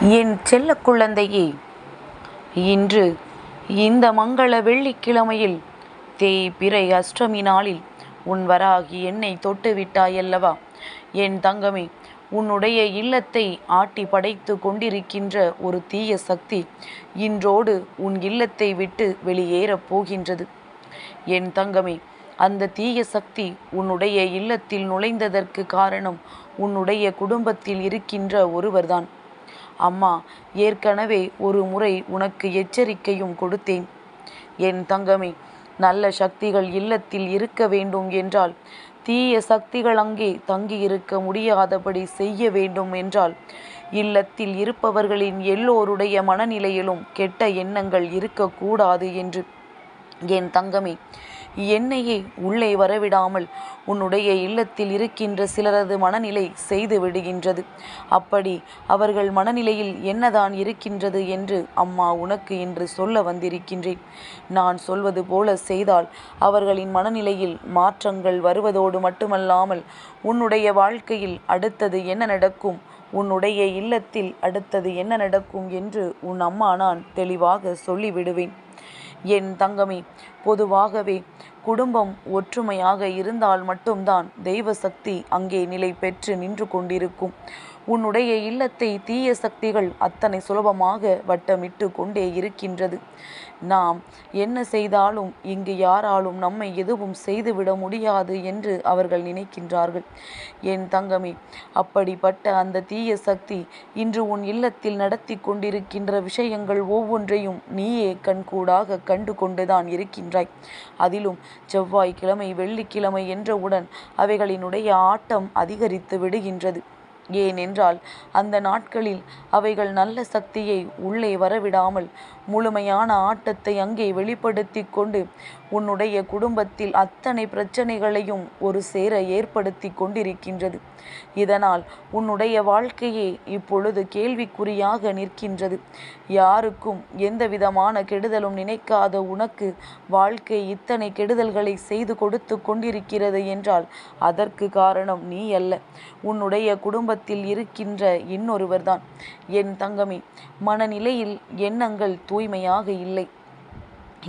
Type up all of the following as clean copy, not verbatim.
என் செல்ல குழந்தையே, இன்று இந்த மங்கள வெள்ளிக்கிழமையில் தேய்பிறை அஷ்டமி நாளில் உன் வராகி என்னை தொட்டு விட்டாயல்லவா? என் தங்கமே, உன்னுடைய இல்லத்தை ஆட்டி படைத்து கொண்டிருக்கின்ற ஒரு தீய சக்தி இன்றோடு உன் இல்லத்தை விட்டு வெளியேறப் போகின்றது. என் தங்கமே, அந்த தீய சக்தி உன்னுடைய இல்லத்தில் நுழைந்ததற்கு காரணம் உன்னுடைய குடும்பத்தில் இருக்கின்ற ஒருவர்தான். அம்மா ஏற்கனவே ஒரு முறை உனக்கு எச்சரிக்கையும் கொடுத்தேன். என் தங்கமே, நல்ல சக்திகள் இல்லத்தில் இருக்க வேண்டும் என்றால், தீய சக்திகள் அங்கே தங்கியிருக்க முடியாதபடி செய்ய வேண்டும் என்றால், இல்லத்தில் இருப்பவர்களின் எல்லோருடைய மனநிலையிலும் கெட்ட எண்ணங்கள் இருக்கக்கூடாது என்று. என் தங்கமே, என்னையே உள்ளே வரவிடாமல் உன்னுடைய இல்லத்தில் இருக்கின்ற சிலரது மனநிலை செய்து விடுகின்றது. அப்படி அவர்கள் மனநிலையில் என்னதான் இருக்கின்றது என்று அம்மா உனக்கு இன்று சொல்ல வந்திருக்கின்றேன். நான் சொல்வது போல செய்தால் அவர்களின் மனநிலையில் மாற்றங்கள் வருவதோடு மட்டுமல்லாமல் உன்னுடைய வாழ்க்கையில் அடுத்தது என்ன நடக்கும், உன்னுடைய இல்லத்தில் அடுத்தது என்ன நடக்கும் என்று உன் அம்மா நான் தெளிவாக சொல்லிவிடுவேன். என் தங்கமே, பொதுவாகவே குடும்பம் ஒற்றுமையாக இருந்தால் மட்டும்தான் தெய்வ சக்தி அங்கே நிலை பெற்று நின்று கொண்டிருக்கும். உன்னுடைய இல்லத்தை தீய சக்திகள் அத்தனை சுலபமாக வட்டமிட்டு கொண்டே இருக்கின்றது. நாம் என்ன செய்தாலும் இங்கு யாராலும் நம்மை எதுவும் செய்துவிட முடியாது என்று அவர்கள் நினைக்கின்றார்கள். என் தங்கமே, அப்படிப்பட்ட அந்த தீய சக்தி இன்று உன் இல்லத்தில் நடத்தி கொண்டிருக்கின்ற விஷயங்கள் ஒவ்வொன்றையும் நீயே கண்கூடாக கண்டு கொண்டுதான் இருக்கின்றாய். அதிலும் செவ்வாய்க்கிழமை வெள்ளிக்கிழமை என்றவுடன் அவைகளினுடைய ஆட்டம் அதிகரித்து விடுகின்றது. ஏனென்றால் அந்த நாட்களில் அவைகள் நல்ல சக்தியை உள்ளே வரவிடாமல் முழுமையான ஆட்டத்தை அங்கே வெளிப்படுத்தி கொண்டு உன்னுடைய குடும்பத்தில் அத்தனை பிரச்சனைகளையும் ஒரு சேர ஏற்படுத்தி கொண்டிருக்கின்றது. இதனால் உன்னுடைய வாழ்க்கையே இப்பொழுது கேள்விக்குறியாக நிற்கின்றது. யாருக்கும் எந்த விதமான கெடுதலும் நினைக்காத உனக்கு வாழ்க்கை இத்தனை கெடுதல்களை செய்து கொடுத்து கொண்டிருக்கிறது என்றால் அதற்கு காரணம் நீ அல்ல, உன்னுடைய குடும்பத்தில் இருக்கின்ற இன்னொருவர்தான். என் தங்கமே, மனநிலையில் எண்ணங்கள் தூய்மையாக இல்லை.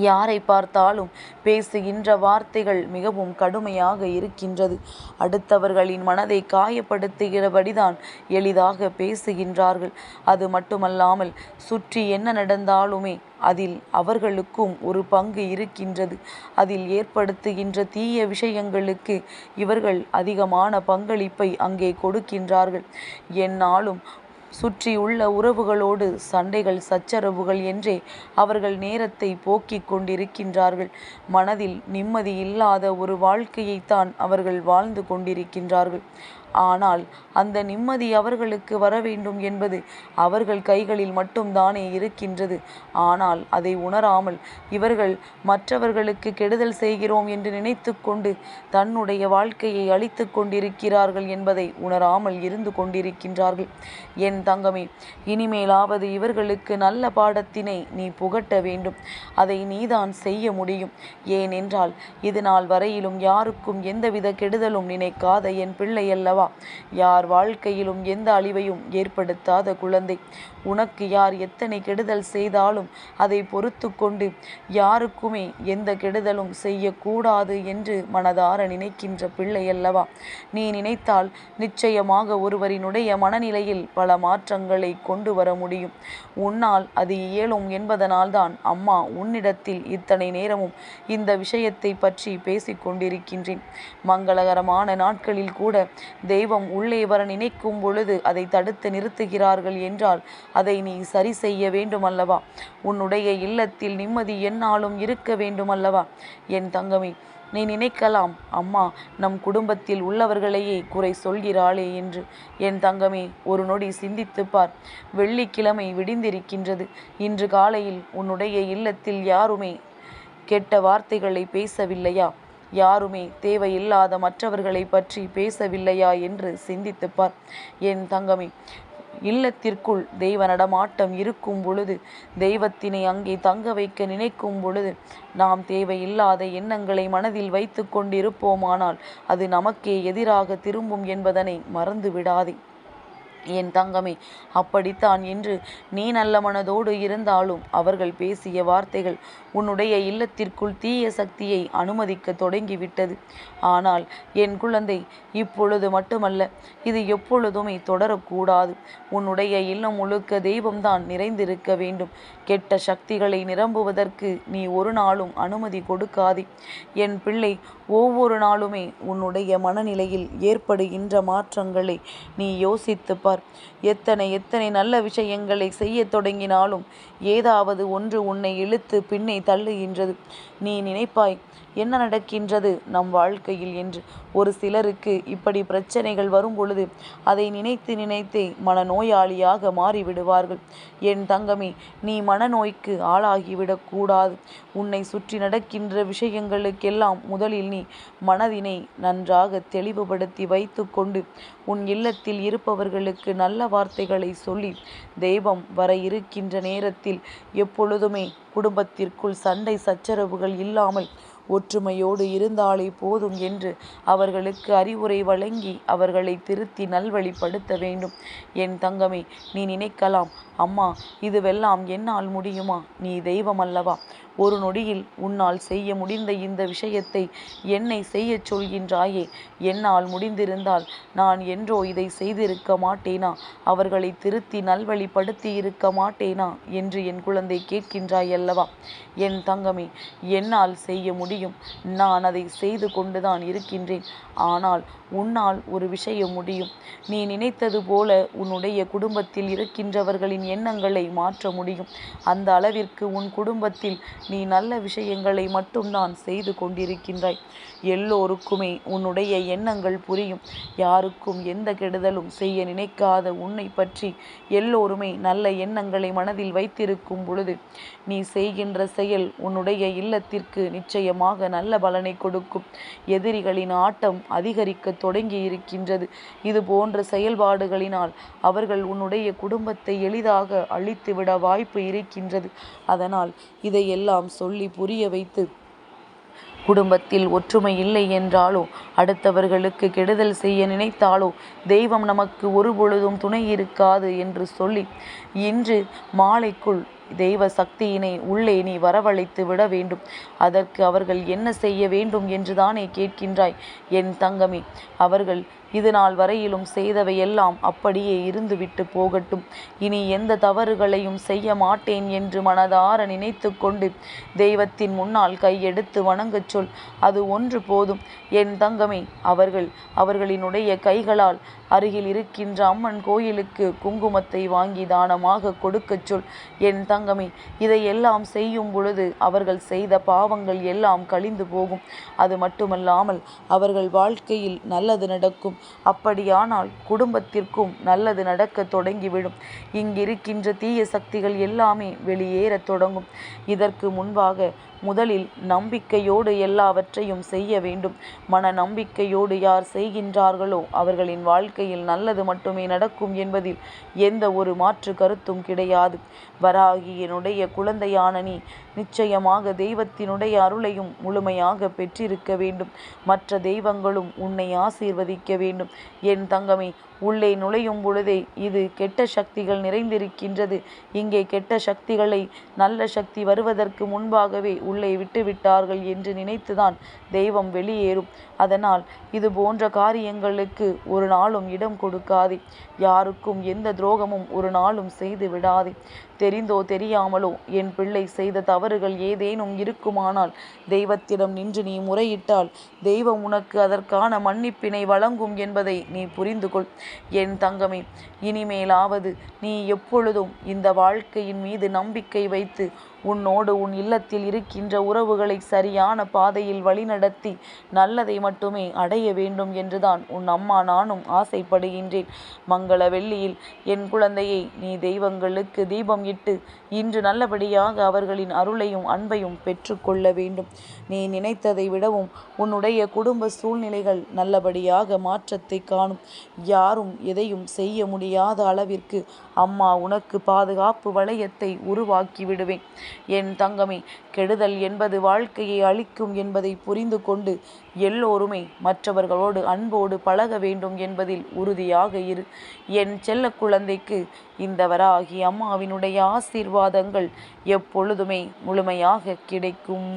யாரை பார்த்தாலும் பேசுகின்ற வார்த்தைகள் மிகவும் கடுமையாக இருக்கின்றது. அடுத்தவர்களின் மனதை காயப்படுத்துகிறபடிதான் எளிதாக பேசுகின்றார்கள். அது மட்டுமல்லாமல் சுற்றி என்ன நடந்தாலுமே அதில் அவர்களுக்கும் ஒரு பங்கு இருக்கின்றது. அதில் ஏற்படுத்துகின்ற தீய விஷயங்களுக்கு இவர்கள் அதிகமான பங்களிப்பை அங்கே கொடுக்கின்றார்கள். என்னாலும் சுற்றியுள்ள உறவுகளோடு சண்டைகள் சச்சரவுகள் என்றே அவர்கள் நேரத்தை போக்கிக் கொண்டிருக்கின்றார்கள். மனதில் நிம்மதி இல்லாத ஒரு வாழ்க்கையைத்தான் அவர்கள் வாழ்ந்து கொண்டிருக்கின்றார்கள். ஆனால் அந்த நிம்மதி அவர்களுக்கு வர வேண்டும் என்பது அவர்கள் கைகளில் மட்டும்தானே இருக்கின்றது. ஆனால் அதை உணராமல் இவர்கள் மற்றவர்களுக்கு கெடுதல் செய்கிறோம் என்று நினைத்து கொண்டு தன்னுடைய வாழ்க்கையை அழித்து கொண்டிருக்கிறார்கள் என்பதை உணராமல் இருந்து கொண்டிருக்கின்றார்கள். என் தங்கமே, இனிமேலாவது இவர்களுக்கு நல்ல பாடத்தினை நீ புகட்ட வேண்டும். அதை நீதான் செய்ய முடியும். ஏனென்றால் இது நாள் வரையிலும் யாருக்கும் எந்தவித கெடுதலும் நினைக்காத என் பிள்ளை அல்லவா? யார் வாழ்க்கையிலும் எந்த அழிவையும் ஏற்படுத்தாத குழந்தை. உனக்கு யார் எத்தனை கெடுதல் செய்தாலும் அதை பொறுத்து கொண்டு யாருக்குமே எந்த கெடுதலும் செய்யக்கூடாது என்று மனதார நினைக்கின்ற பிள்ளை அல்லவா? நீ நினைத்தால் நிச்சயமாக ஒருவரினுடைய மனநிலையில் பல மாற்றங்களை கொண்டு வர முடியும். உன்னால் அது இயலும் என்பதனால்தான் அம்மா உன்னிடத்தில் இத்தனை நேரமும் இந்த விஷயத்தை பற்றி பேசிக் கொண்டிருக்கின்றேன். மங்களகரமான நாட்களில் கூட தெய்வம் உள்ளே வர நினைக்கும் பொழுது அதை தடுத்து நிறுத்துகிறார்கள் என்றால் அதை நீ சரி செய்ய வேண்டும் அல்லவா? உன்னுடைய இல்லத்தில் நிம்மதி எந்நாளும் இருக்க வேண்டும் அல்லவா? என் தங்கமே, நீ நினைக்கலாம், அம்மா நம் குடும்பத்தில் உள்ளவர்களையே குறை சொல்கிறாளே என்று. என் தங்கமே, ஒரு நொடி சிந்தித்துப்பார். வெள்ளிக்கிழமை விடிந்திருக்கின்றது. இன்று காலையில் உன்னுடைய இல்லத்தில் யாருமே கெட்ட வார்த்தைகளை பேசவில்லையா? யாருமே தேவையில்லாத மற்றவர்களை பற்றி பேசவில்லையா என்று சிந்தித்துப்பார். என் தங்கமே, இல்லத்திற்குள் தெய்வ நடமாட்டம் இருக்கும் பொழுது, தெய்வத்தினை அங்கே தங்க வைக்க நினைக்கும் பொழுது நாம் தேவையில்லாத எண்ணங்களை மனதில் வைத்து கொண்டிருப்போமானால் அது நமக்கே எதிராக திரும்பும் என்பதனை மறந்து விடாதே. என் தங்கமே, அப்படித்தான் என்று நீ நல்ல மனதோடு இருந்தாலும் அவர்கள் பேசிய வார்த்தைகள் உன்னுடைய இல்லத்திற்குள் தீய சக்தியை அனுமதிக்க தொடங்கிவிட்டது. ஆனால் என் குழந்தை, இப்பொழுது மட்டுமல்ல, இது எப்பொழுதுமே தொடரக்கூடாது. உன்னுடைய இல்லம் முழுக்க தெய்வம்தான் நிறைந்திருக்க வேண்டும். கெட்ட சக்திகளை நிரம்புவதற்கு நீ ஒரு நாளும் அனுமதி கொடுக்காதே. என் பிள்ளை, ஒவ்வொரு நாளுமே உன்னுடைய மனநிலையில் ஏற்படுகின்ற மாற்றங்களை நீ யோசித்துப் பார். எத்தனை நல்ல விஷயங்களை செய்ய தொடங்கினாலும் ஏதாவது ஒன்று உன்னை இழுத்து பின்னே தள்ளுகின்றது. நீ நினைப்பாய், என்ன நடக்கின்றது நம் வாழ்க்கையில் என்று. ஒரு சிலருக்கு இப்படி பிரச்சனைகள் வரும் பொழுது அதை நினைத்து நினைத்தே மனநோயாளியாக மாறிவிடுவார்கள். என் தங்கமே, நீ மனநோய்க்கு ஆளாகிவிடக்கூடாது. உன்னை சுற்றி நடக்கின்ற விஷயங்களுக்கெல்லாம் முதலில் நீ மனதினை நன்றாக தெளிவுபடுத்தி வைத்து கொண்டு உன் இல்லத்தில் இருப்பவர்களுக்கு நல்ல வார்த்தைகளை சொல்லி, தெய்வம் வர இருக்கின்ற நேரத்தில் எப்பொழுதுமே குடும்பத்திற்குள் சண்டை சச்சரவுகள் இல்லாமல் ஒற்றுமையோடு இருந்தாலே போதும் என்று அவர்களுக்கு அறிவுரை வழங்கி அவர்களை திருத்தி நல்வழிப்படுத்த வேண்டும். என் தங்கமே, நீ நினைக்கலாம், அம்மா, இதுவெல்லாம் என்னால் முடியுமா? நீ தெய்வம் அல்லவா? ஒரு நொடியில் உன்னால் செய்ய முடிந்த இந்த விஷயத்தை என்னை செய்ய சொல்கின்றாயே. என்னால் முடிந்திருந்தால் நான் என்றோ இதை செய்திருக்க மாட்டேனா? அவர்களை திருத்தி நல்வழிப்படுத்தி இருக்க மாட்டேனா என்று என் குழந்தை கேட்கின்றாய் அல்லவா? என் தங்கமே, என்னால் செய்ய முடியும். நான் அதை செய்து கொண்டுதான் இருக்கின்றேன். ஆனால் உன்னால் ஒரு விஷயம் முடியும். நீ நினைத்தது போல உன்னுடைய குடும்பத்தில் இருக்கின்றவர்களின் எண்ணங்களை மாற்ற முடியும். அந்த அளவிற்கு உன் குடும்பத்தில் நீ நல்ல விஷயங்களை மட்டும்தான் செய்து கொண்டிருக்கின்றாய். எல்லோருக்குமே உன்னுடைய எண்ணங்கள் புரியும். யாருக்கும் எந்த கெடுதலும் செய்ய நினைக்காத உன்னை பற்றி எல்லோருமே நல்ல எண்ணங்களை மனதில் வைத்திருக்கும் பொழுது நீ செய்கின்ற செயல் உன்னுடைய இல்லத்திற்கு நிச்சயமாக நல்ல பலனை கொடுக்கும். எதிரிகளின் ஆட்டம் அதிகரிக்க தொடங்கி இருக்கின்றது. இது போன்ற செயல்பாடுகளினால் அவர்கள் உன்னுடைய குடும்பத்தை எளிதாக அழித்துவிட வாய்ப்பு இருக்கின்றது. அதனால் இதையெல்லாம் சொல்லி புரிய வைத்து, குடும்பத்தில் ஒற்றுமை இல்லை என்றாலோ, அடுத்தவர்களுக்கு கெடுதல் செய்ய நினைத்தாலோ தெய்வம் நமக்கு ஒரு பொழுதும் துணை இருக்காது என்று சொல்லி இன்று மாலைக்குள் தெய்வ சக்தியினை உள்ளே நீ வரவழைத்து விட வேண்டும். அதற்கு அவர்கள் என்ன செய்ய வேண்டும் என்று தானே கேட்கின்றாய்? என் தங்கமே, அவர்கள் இது நாள் வரையிலும் செய்தவையெல்லாம் அப்படியே இருந்துவிட்டு போகட்டும். இனி எந்த தவறுகளையும் செய்ய மாட்டேன் என்று மனதார நினைத்து கொண்டு தெய்வத்தின் முன்னால் கையெடுத்து வணங்கச் சொல். அது ஒன்று போதும். என் தங்கமே, அவர்களினுடைய கைகளால் அருகில் இருக்கின்ற அம்மன் கோயிலுக்கு குங்குமத்தை வாங்கி தானமாக கொடுக்கச் சொல். என் தங்கமே, இதையெல்லாம் செய்யும் பொழுது அவர்கள் செய்த பாவங்கள் எல்லாம் கழிந்து போகும். அது மட்டுமல்லாமல் அவர்கள் வாழ்க்கையில் நல்லது நடக்கும். அப்படியானால் குடும்பத்திற்கும் நல்லது நடக்க தொடங்கிவிடும். இங்கிருக்கின்ற தீய சக்திகள் எல்லாமே வெளியேறத் தொடங்கும். இதற்கு முன்பாக முதலில் நம்பிக்கையோடு எல்லாவற்றையும் செய்ய வேண்டும். மன நம்பிக்கையோடு யார் செய்கின்றார்களோ அவர்களின் வாழ்க்கையில் நல்லது மட்டுமே நடக்கும் என்பதில் எந்த ஒரு மாற்று கருத்தும் கிடையாது. வராகியனுடைய குழந்தையான நீ நிச்சயமாக தெய்வத்தினுடைய அருளையும் முழுமையாக பெற்றிருக்க வேண்டும். மற்ற தெய்வங்களும் உன்னை ஆசீர்வதிக்க வேண்டும். என் தங்கமே, உள்ளே நுழையும் பொழுதே இது கெட்ட சக்திகள் நிறைந்திருக்கின்றது, இங்கே கெட்ட சக்திகளை நல்ல சக்தி வருவதற்கு முன்பாகவே உள்ளே விட்டுவிட்டார்கள் என்று நினைத்துதான் தெய்வம் வெளியேறும். அதனால் இது போன்ற காரியங்களுக்கு ஒரு நாளும் இடம் கொடுக்காதே. யாருக்கும் எந்த துரோகமும் ஒரு நாளும் செய்து விடாதே. தெரிந்தோ தெரியாமலோ என் பிள்ளை செய்த தவறுகள் ஏதேனும் இருக்குமானால் தெய்வத்திடம் நின்று நீ முறையிட்டால் தெய்வம் உனக்கு அதற்கான மன்னிப்பினை வழங்கும் என்பதை நீ புரிந்து கொள். என் தங்கமே, இனிமேலாவது நீ எப்பொழுதும் இந்த வாழ்க்கையின் மீது நம்பிக்கை வைத்து உன்னோடு உன் இல்லத்தில் இருக்கின்ற உறவுகளை சரியான பாதையில் வழிநடத்தி நல்லதை மட்டுமே அடைய வேண்டும் என்றுதான் உன் அம்மா நானும் ஆசைப்படுகின்றேன். மங்கள வெள்ளியில் என் குழந்தையை நீ தெய்வங்களுக்கு தீபம் இட்டு இன்று நல்லபடியாக அவர்களின் அருளையும் அன்பையும் பெற்றுக்கொள்ள வேண்டும். நீ நினைத்ததை விடவும் உன்னுடைய குடும்ப சூழ்நிலைகள் நல்லபடியாக மாற்றத்தை காணும். யாரும் எதையும் செய்ய முடியாத அளவிற்கு அம்மா உனக்கு பாதுகாப்பு வளையத்தை உருவாக்கி விடுவேன். என் தங்கமே, கெடுதல் என்பது வாழ்க்கையை அழிக்கும் என்பதை புரிந்து கொண்டு எல்லோருமே மற்றவர்களோடு அன்போடு பழக வேண்டும் என்பதில் உறுதியாக இரு. என் செல்ல குழந்தைக்கு இந்த வராகி அம்மாவினுடைய ஆசீர்வாதங்கள் எப்பொழுதுமே முழுமையாக கிடைக்கும்.